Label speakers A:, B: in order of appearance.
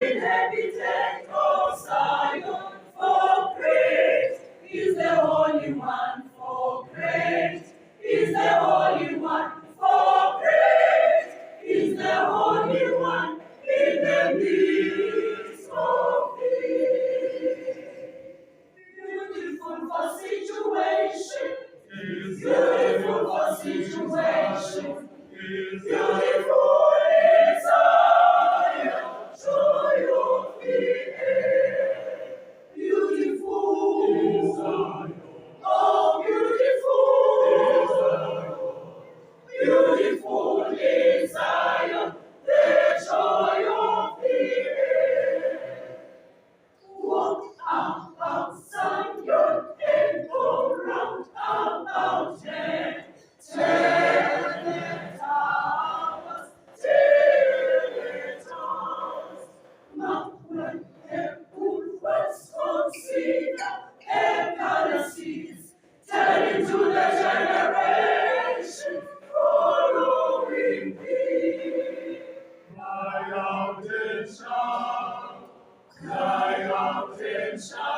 A: Inhabitant of Zion, for great is the Holy One, for great is the Holy One, for great is the Holy One in the midst of thee. Beautiful for situation, beautiful for situation, beautiful desire, joy of the air, beautiful desire, oh beautiful, beautiful desire, the joy of the air. Walk about Zion and go round about ten towers, 10 towers. Mount when and was consider and galaxies, telling to the generation following thee. Cry out and shout. Cry out and shout.